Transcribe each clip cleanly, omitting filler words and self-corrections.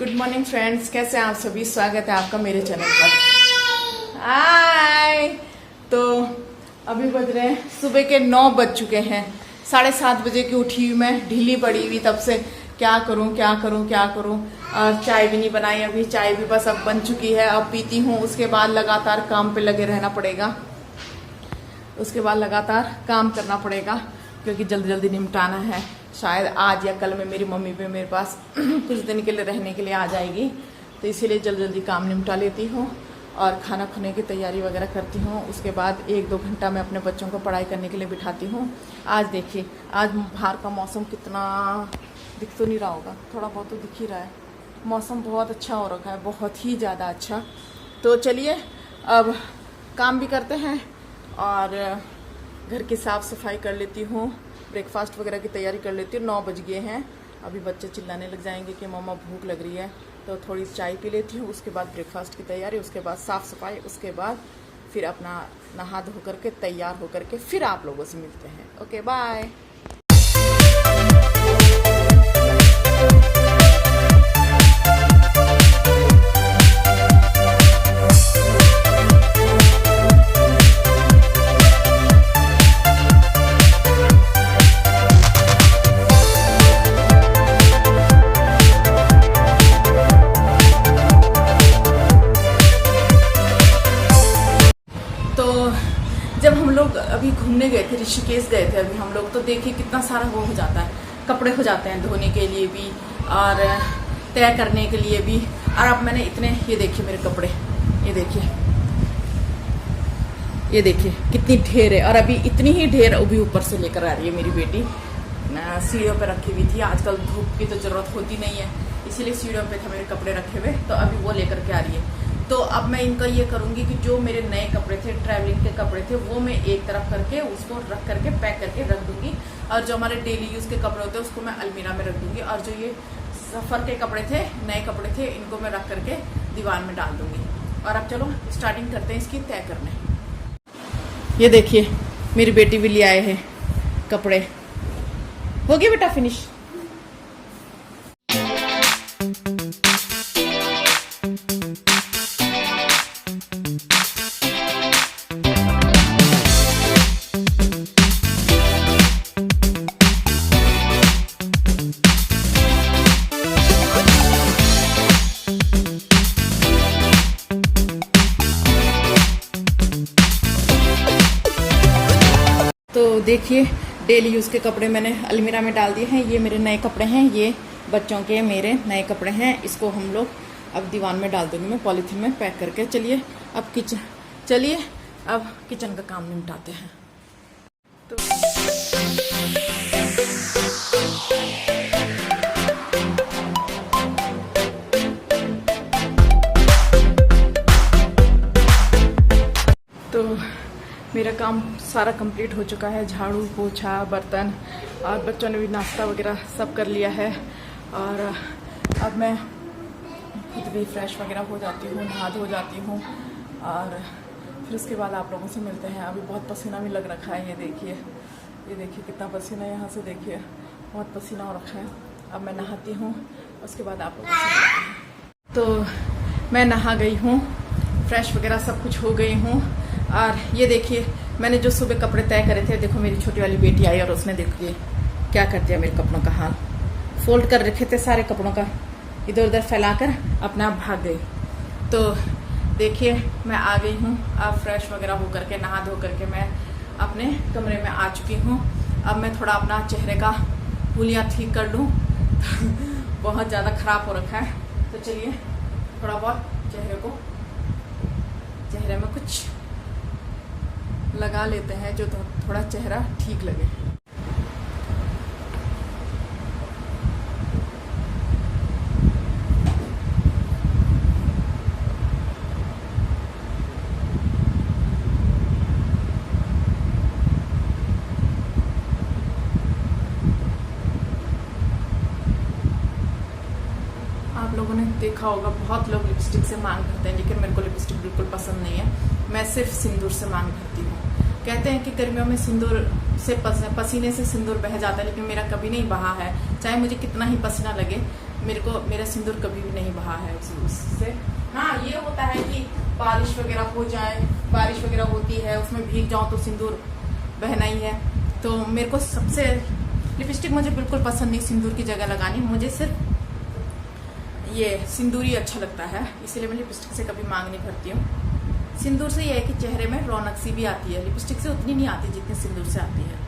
Good morning friends, कैसे हैं आप सभी। स्वागत है आपका मेरे चैनल पर। हाय। तो अभी बज रहे हैं सुबह के 9 बज चुके हैं। 7:30 बजे की उठी हुई मैं, ढीली पड़ी हुई तब से। क्या करूं क्या करूं क्या करूं। और चाय भी नहीं बनाई अभी, चाय भी बस अब बन चुकी है, अब पीती हूँ। उसके बाद लगातार काम पे लगे रहना पड़ेगा, उसके बाद लगातार काम करना पड़ेगा क्योंकि जल्दी जल्दी निपटाना है। शायद आज या कल में मेरी मम्मी भी मेरे पास कुछ दिन के लिए रहने के लिए आ जाएगी, तो इसीलिए जल्दी जल्दी काम निपटा लेती हूँ और खाना खाने की तैयारी वगैरह करती हूँ। उसके बाद 1-2 घंटा मैं अपने बच्चों को पढ़ाई करने के लिए बिठाती हूँ। आज देखिए, आज बाहर का मौसम कितना, दिख तो नहीं रहा होगा, थोड़ा बहुत तो दिख ही रहा है। मौसम बहुत अच्छा हो रखा है, बहुत ही ज़्यादा अच्छा। तो चलिए अब काम भी करते हैं और घर की साफ़ सफाई कर लेती हूँ, ब्रेकफास्ट वगैरह की तैयारी कर लेती हूँ। 9 बज गए हैं, अभी बच्चे चिल्लाने लग जाएंगे कि मम्मा भूख लग रही है, तो थोड़ी चाय पी लेती हूँ। उसके बाद ब्रेकफास्ट की तैयारी, उसके बाद साफ़ सफाई, उसके बाद फिर अपना नहा धो करके तैयार होकर के फिर आप लोगों से मिलते हैं। Okay bye. जब हम लोग अभी घूमने गए थे, ऋषिकेश गए थे अभी हम लोग, तो देखिए कितना सारा वो हो जाता है, कपड़े हो जाते हैं धोने के लिए भी और तय करने के लिए भी। और अब मैंने इतने, ये देखिए मेरे कपड़े, ये देखिए कितनी ढेर है। और अभी इतनी ही ढेर अभी ऊपर से लेकर आ रही है मेरी बेटी, सीढ़ियों पे रखी हुई थी। आजकल धूप की तो जरूरत होती नहीं है, इसीलिए सीढ़ियों पे थे मेरे कपड़े रखे हुए, तो अभी वो लेकर के आ रही है। तो अब मैं इनका ये करूंगी कि जो मेरे नए कपड़े थे, ट्रैवलिंग के कपड़े थे, वो मैं एक तरफ करके उसको रख करके पैक करके रख दूंगी, और जो हमारे डेली यूज के कपड़े होते हैं उसको मैं अलमीरा में रख दूंगी, और जो ये सफर के कपड़े थे, नए कपड़े थे, इनको मैं रख करके दीवार में डाल दूंगी। और अब चलो स्टार्टिंग करते हैं इसकी तय करने। ये देखिए मेरी बेटी भी ले आए हैं कपड़े। हो गया बेटा फिनिश। तो देखिए डेली यूज़ के कपड़े मैंने अलमीरा में डाल दिए हैं। ये मेरे नए कपड़े हैं, ये बच्चों के मेरे नए कपड़े हैं। इसको हम लोग अब दीवान में डाल दूंगी मैं, पॉलीथीन में पैक करके। चलिए अब किचन का काम निपटाते हैं। तो मेरा काम सारा कंप्लीट हो चुका है, झाड़ू पोछा बर्तन, और बच्चों ने भी नाश्ता वगैरह सब कर लिया है। और अब मैं खुद भी फ्रेश वगैरह हो जाती हूँ, नहा धो जाती हूँ, और फिर उसके बाद आप लोगों से मिलते हैं। अभी बहुत पसीना भी लग रखा है, ये देखिए कितना पसीना है, यहाँ से देखिए बहुत पसीना हो रखा है। अब मैं नहाती हूँ, उसके बाद आप लोगों से मिलते हैं। तो मैं नहा गई हूँ, फ्रेश वगैरह सब कुछ हो गई हूँ। और ये देखिए मैंने जो सुबह कपड़े तय करे थे, देखो मेरी छोटी वाली बेटी आई और उसने देखिए क्या कर दिया मेरे कपड़ों का हाल। फोल्ड कर रखे थे सारे कपड़ों का, इधर उधर फैलाकर अपने आप भाग गई। तो देखिए मैं आ गई हूँ, अब फ्रेश वगैरह हो करके, नहा धो करके मैं अपने कमरे में आ चुकी हूँ। अब मैं थोड़ा अपना चेहरे का हुलिया ठीक कर लूँ बहुत ज़्यादा खराब हो रखा है। तो चलिए थोड़ा बहुत चेहरे में कुछ लगा लेते हैं जो थोड़ा चेहरा ठीक लगे। आप लोगों ने देखा होगा बहुत लोग लिपस्टिक से मांग भरते हैं, लेकिन मेरे को लिपस्टिक बिल्कुल पसंद नहीं है। मैं सिर्फ सिंदूर से मांग भरती हूँ। कहते हैं कि गर्मियों में सिंदूर से पसीने से सिंदूर बह जाता है, लेकिन मेरा कभी नहीं बहा है। चाहे मुझे कितना ही पसीना लगे, मेरा सिंदूर कभी भी नहीं बहा है उससे। हाँ, ये होता है कि बारिश वगैरह हो जाए, बारिश वगैरह होती है उसमें भीग जाऊं तो सिंदूर बहना ही है। तो मेरे को सबसे लिपस्टिक मुझे बिल्कुल पसंद नहीं सिंदूर की जगह लगानी, मुझे सिर्फ ये सिंदूर ही अच्छा लगता है, इसीलिए मैं लिपस्टिक से कभी मांग नहीं भरती हूँ। सिंदूर से ये है कि चेहरे में रौनक सी भी आती है, लिपस्टिक से उतनी नहीं आती जितनी सिंदूर से आती है।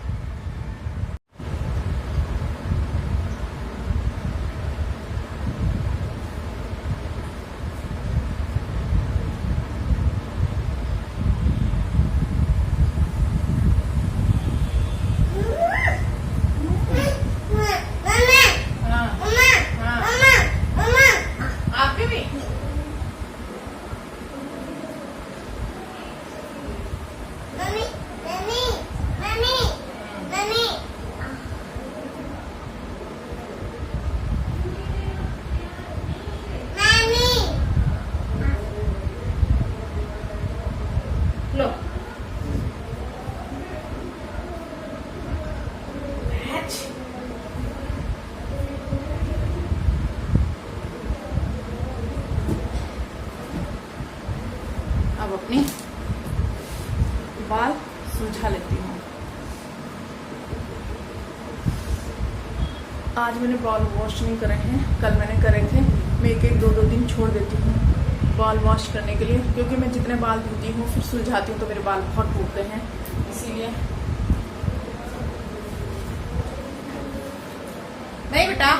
अब अपने बाल सुलझा लेती हूँ। आज मैंने बाल वॉश नहीं करे हैं, कल मैंने करे थे। मैं एक दो दिन छोड़ देती हूँ बाल वॉश करने के लिए, क्योंकि मैं जितने बाल धोती हूँ फिर सुलझाती हूँ तो मेरे बाल बहुत टूटते हैं, इसीलिए। नहीं बेटा,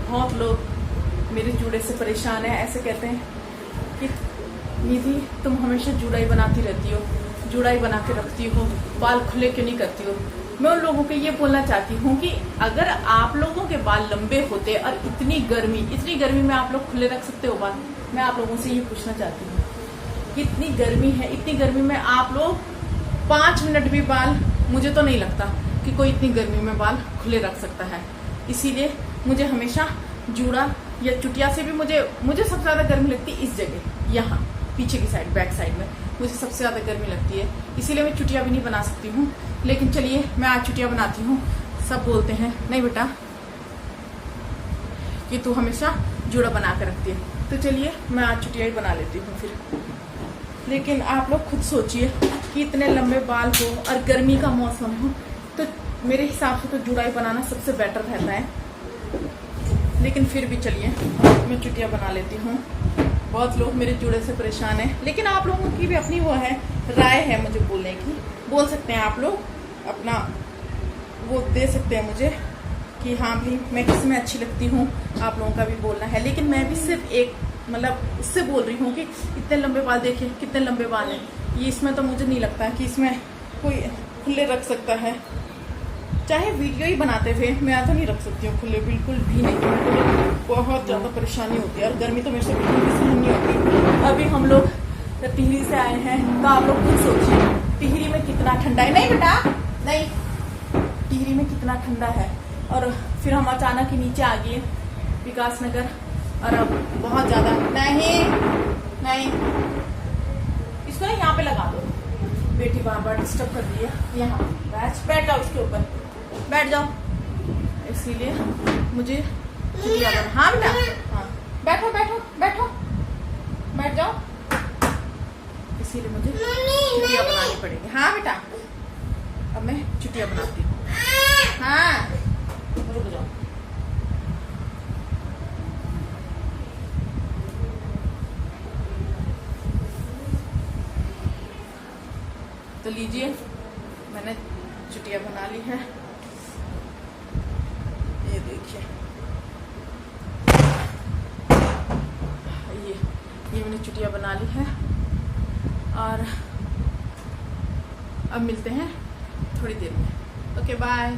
बहुत लोग मेरे जूड़े से परेशान है, ऐसे कहते हैं कि निधि तुम हमेशा जुड़ाई बनाती रहती हो, जुड़ाई बना के रखती हो, बाल खुले क्यों नहीं करती हो। मैं उन लोगों को ये बोलना चाहती हूँ कि अगर आप लोगों के बाल लंबे होते और इतनी गर्मी में आप लोग खुले रख सकते हो बाल, मैं आप लोगों से ये पूछना चाहती हूँ कि इतनी गर्मी है, इतनी गर्मी में आप लोग 5 मिनट भी बाल, मुझे तो नहीं लगता कि कोई इतनी गर्मी में बाल खुले रख सकता है। इसीलिए मुझे हमेशा जूड़ा या चुटिया से भी मुझे सबसे ज्यादा गर्मी लगती है इस जगह, यहाँ पीछे की साइड, बैक साइड में मुझे सबसे ज्यादा गर्मी लगती है, इसीलिए मैं चुटिया भी नहीं बना सकती हूँ। लेकिन चलिए मैं आज चुटिया बनाती हूँ। सब बोलते हैं नहीं बेटा कि तू हमेशा जूड़ा बना कर रखती है, तो चलिए मैं आज चुटिया ही बना लेती हूँ फिर। लेकिन आप लोग खुद सोचिए कि इतने लंबे बाल हो और गर्मी का मौसम हो, तो मेरे हिसाब से तो जुड़ाई बनाना सबसे बेटर रहता है। लेकिन फिर भी चलिए मैं चुटिया बना लेती हूँ। बहुत लोग मेरे जुड़े से परेशान हैं, लेकिन आप लोगों की भी अपनी वो है, राय है मुझे बोलने की, बोल सकते हैं आप लोग, अपना वो दे सकते हैं मुझे कि हाँ भाई मैं किस में अच्छी लगती हूँ, आप लोगों का भी बोलना है। लेकिन मैं भी सिर्फ एक मतलब उससे बोल रही हूँ कि इतने लंबे बाल देखिए कितने लंबे बाल हैं, ये इसमें तो मुझे नहीं लगता कि इसमें कोई खुले रख सकता है। चाहे वीडियो ही बनाते हुए मैं तो नहीं रख सकती हूँ खुले, बिल्कुल भी नहीं, बहुत ज़्यादा परेशानी होती है और गर्मी तो मेरे से बिल्कुल भी सहन नहीं होती। अभी हम लोग टिहरी से आए हैं, तो आप लोग खुद सोचिए टिहरी में कितना ठंडा है। नहीं बेटा नहीं, टिहरी में कितना ठंडा है, और फिर हम अचानक ही नीचे आ गए विकास नगर, और अब बहुत ज़्यादा नहीं इसको ना यहाँ पे लगा दो, बेटी बार बार डिस्टर्ब कर रही है। यहाँ बैठ जाओ, इसके ऊपर बैठ जाओ, इसीलिए मुझे चुटिया बना। हाँ बेटा, हाँ बैठो बैठो बैठो, बैठ जाओ, इसीलिए मुझे चुटिया बनानी पड़ेगी। हाँ बेटा, अब मैं चुटिया बनाती हूँ। हाँ रुक जाओ। तो लीजिए मैंने चुटिया बना ली है, ये देखिए, ये मैंने चुटिया बना ली है। और अब मिलते हैं थोड़ी देर में। Okay bye.